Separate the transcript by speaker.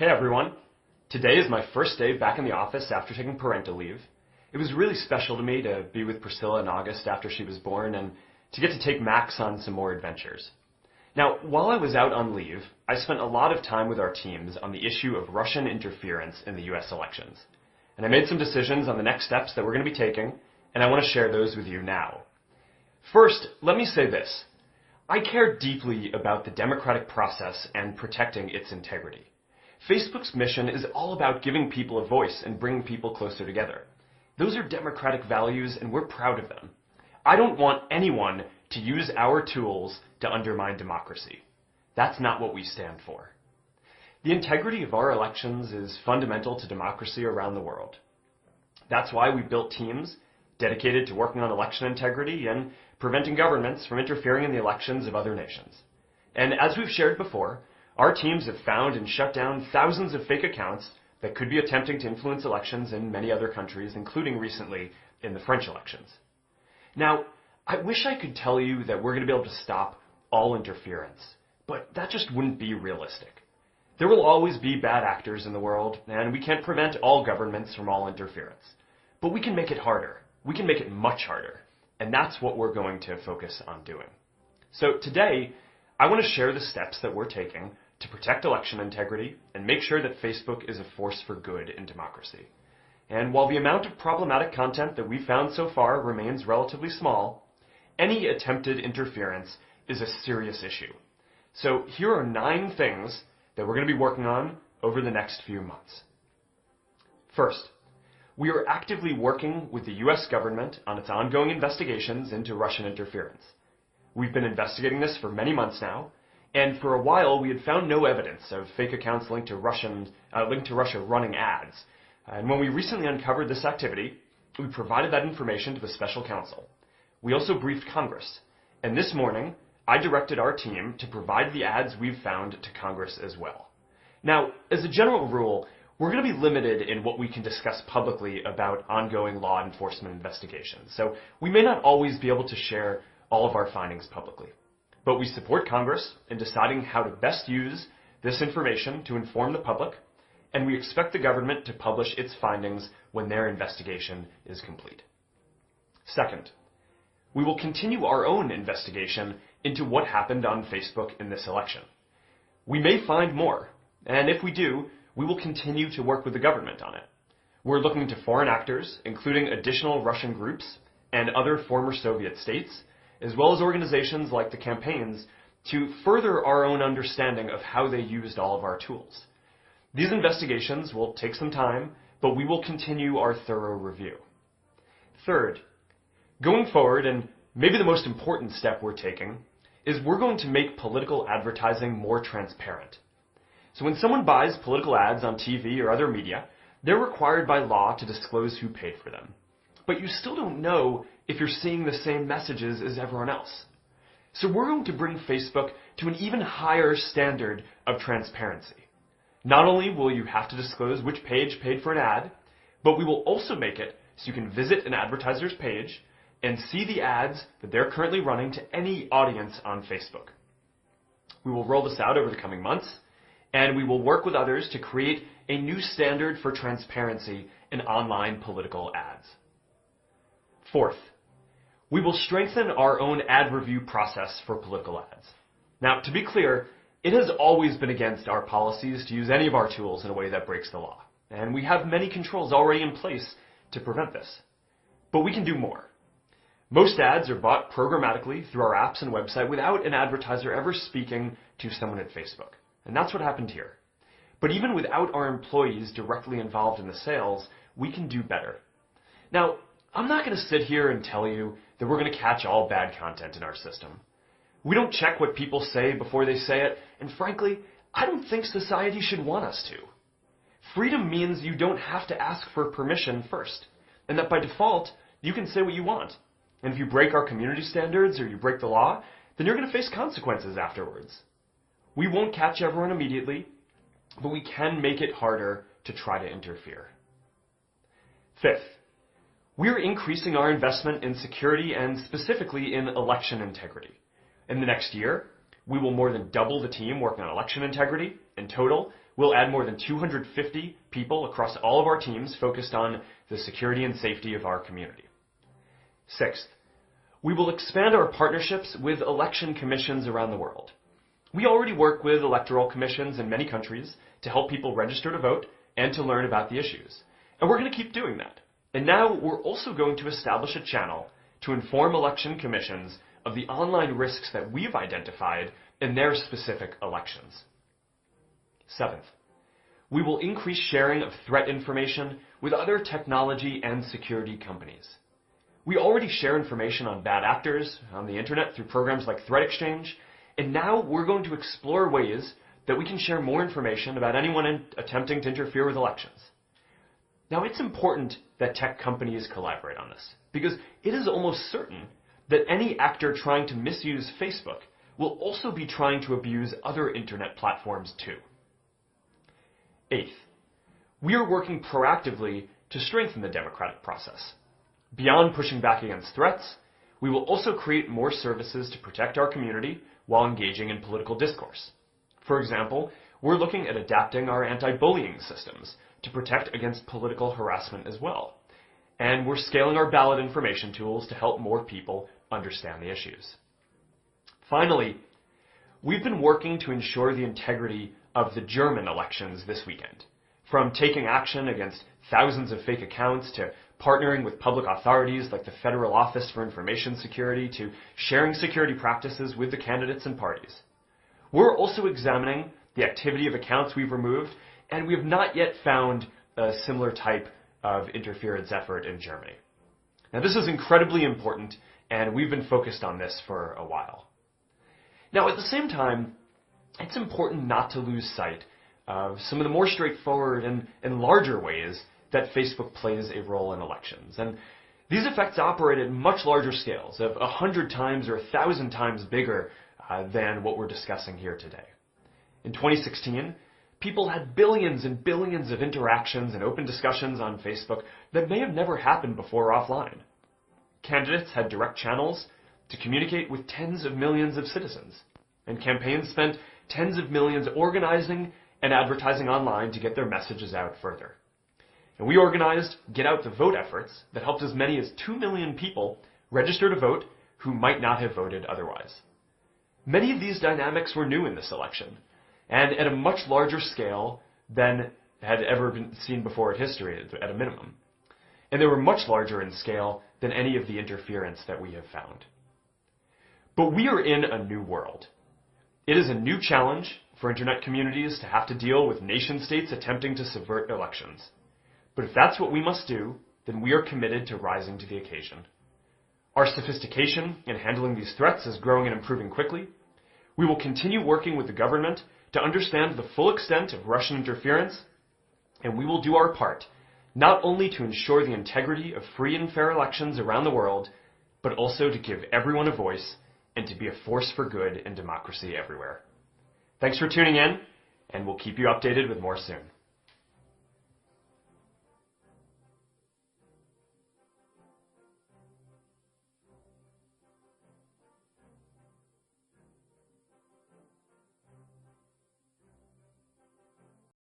Speaker 1: Hey everyone! Today is my first day back in the office after taking parental leave. It was really special to me to be with Priscilla in August after she was born and to get to take Max on some more adventures. Now, while I was out on leave, I spent a lot of time with our teams on the issue of Russian interference in the US elections. And I made some decisions on the next steps that we're going to be taking, and I want to share those with you now. First, let me say this. I care deeply about the democratic process and protecting its integrity. Facebook's mission is all about giving people a voice and bringing people closer together. Those are democratic values, and we're proud of them. I don't want anyone to use our tools to undermine democracy. That's not what we stand for. The integrity of our elections is fundamental to democracy around the world. That's why we built teams dedicated to working on election integrity and preventing governments from interfering in the elections of other nations. And as we've shared before, our teams have found and shut down thousands of fake accounts that could be attempting to influence elections in many other countries, including recently in the French elections. Now, I wish I could tell you that we're going to be able to stop all interference, but that just wouldn't be realistic. There will always be bad actors in the world, and we can't prevent all governments from all interference. But we can make it harder. We can make it much harder. And that's what we're going to focus on doing. So today, I want to share the steps that we're taking to protect election integrity and make sure that Facebook is a force for good in democracy. And while the amount of problematic content that we've found so far remains relatively small, any attempted interference is a serious issue. So here are 9 things that we're going to be working on over the next few months. First, we are actively working with the US government on its ongoing investigations into Russian interference. We've been investigating this for many months now, and for a while we had found no evidence of fake accounts linked to Russia running ads. And when we recently uncovered this activity, we provided that information to the special counsel. We also briefed Congress, and this morning I directed our team to provide the ads we've found to Congress as well. Now, as a general rule, we're going to be limited in what we can discuss publicly about ongoing law enforcement investigations, so we may not always be able to share all of our findings publicly. But we support Congress in deciding how to best use this information to inform the public, and we expect the government to publish its findings when their investigation is complete. Second, we will continue our own investigation into what happened on Facebook in this election. We may find more, and if we do, we will continue to work with the government on it. We're looking to foreign actors, including additional Russian groups and other former Soviet states, as well as organizations like the campaigns, to further our own understanding of how they used all of our tools. These investigations will take some time, but we will continue our thorough review. Third, going forward, and maybe the most important step we're taking, is we're going to make political advertising more transparent. So when someone buys political ads on TV or other media, they're required by law to disclose who paid for them. But you still don't know if you're seeing the same messages as everyone else. So we're going to bring Facebook to an even higher standard of transparency. Not only will you have to disclose which page paid for an ad, but we will also make it so you can visit an advertiser's page and see the ads that they're currently running to any audience on Facebook. We will roll this out over the coming months, and we will work with others to create a new standard for transparency in online political ads. Fourth, we will strengthen our own ad review process for political ads. Now, to be clear, it has always been against our policies to use any of our tools in a way that breaks the law, and we have many controls already in place to prevent this. But we can do more. Most ads are bought programmatically through our apps and website without an advertiser ever speaking to someone at Facebook. And that's what happened here. But even without our employees directly involved in the sales, we can do better. Now, I'm not going to sit here and tell you that we're going to catch all bad content in our system. We don't check what people say before they say it, and frankly, I don't think society should want us to. Freedom means you don't have to ask for permission first, and that by default, you can say what you want. And if you break our community standards or you break the law, then you're going to face consequences afterwards. We won't catch everyone immediately, but we can make it harder to try to interfere. Fifth, we're increasing our investment in security and specifically in election integrity. In the next year, we will more than double the team working on election integrity. In total, we'll add more than 250 people across all of our teams focused on the security and safety of our community. Sixth, we will expand our partnerships with election commissions around the world. We already work with electoral commissions in many countries to help people register to vote and to learn about the issues. And we're going to keep doing that. And now we're also going to establish a channel to inform election commissions of the online risks that we've identified in their specific elections. Seventh, we will increase sharing of threat information with other technology and security companies. We already share information on bad actors on the internet through programs like Threat Exchange, and now we're going to explore ways that we can share more information about anyone attempting to interfere with elections. Now, it's important that tech companies collaborate on this, because it is almost certain that any actor trying to misuse Facebook will also be trying to abuse other internet platforms too. Eighth, we are working proactively to strengthen the democratic process. Beyond pushing back against threats, we will also create more services to protect our community while engaging in political discourse. For example, we're looking at adapting our anti-bullying systems to protect against political harassment as well. And we're scaling our ballot information tools to help more people understand the issues. Finally, we've been working to ensure the integrity of the German elections this weekend. From taking action against thousands of fake accounts to partnering with public authorities like the Federal Office for Information Security to sharing security practices with the candidates and parties. We're also examining the activity of accounts we've removed, and we have not yet found a similar type of interference effort in Germany. Now, this is incredibly important, and we've been focused on this for a while. Now, at the same time, it's important not to lose sight of some of the more straightforward and larger ways that Facebook plays a role in elections. And these effects operate at much larger scales, of 100 times or 1,000 times bigger than what we're discussing here today. In 2016, people had billions and billions of interactions and open discussions on Facebook that may have never happened before offline. Candidates had direct channels to communicate with tens of millions of citizens, and campaigns spent tens of millions organizing and advertising online to get their messages out further. And we organized Get Out the Vote efforts that helped as many as 2 million people register to vote who might not have voted otherwise. Many of these dynamics were new in this election, and at a much larger scale than had ever been seen before in history, at a minimum. And they were much larger in scale than any of the interference that we have found. But we are in a new world. It is a new challenge for internet communities to have to deal with nation-states attempting to subvert elections. But if that's what we must do, then we are committed to rising to the occasion. Our sophistication in handling these threats is growing and improving quickly. We will continue working with the government to understand the full extent of Russian interference, and we will do our part, not only to ensure the integrity of free and fair elections around the world, but also to give everyone a voice and to be a force for good in democracy everywhere. Thanks for tuning in, and we'll keep you updated with more soon.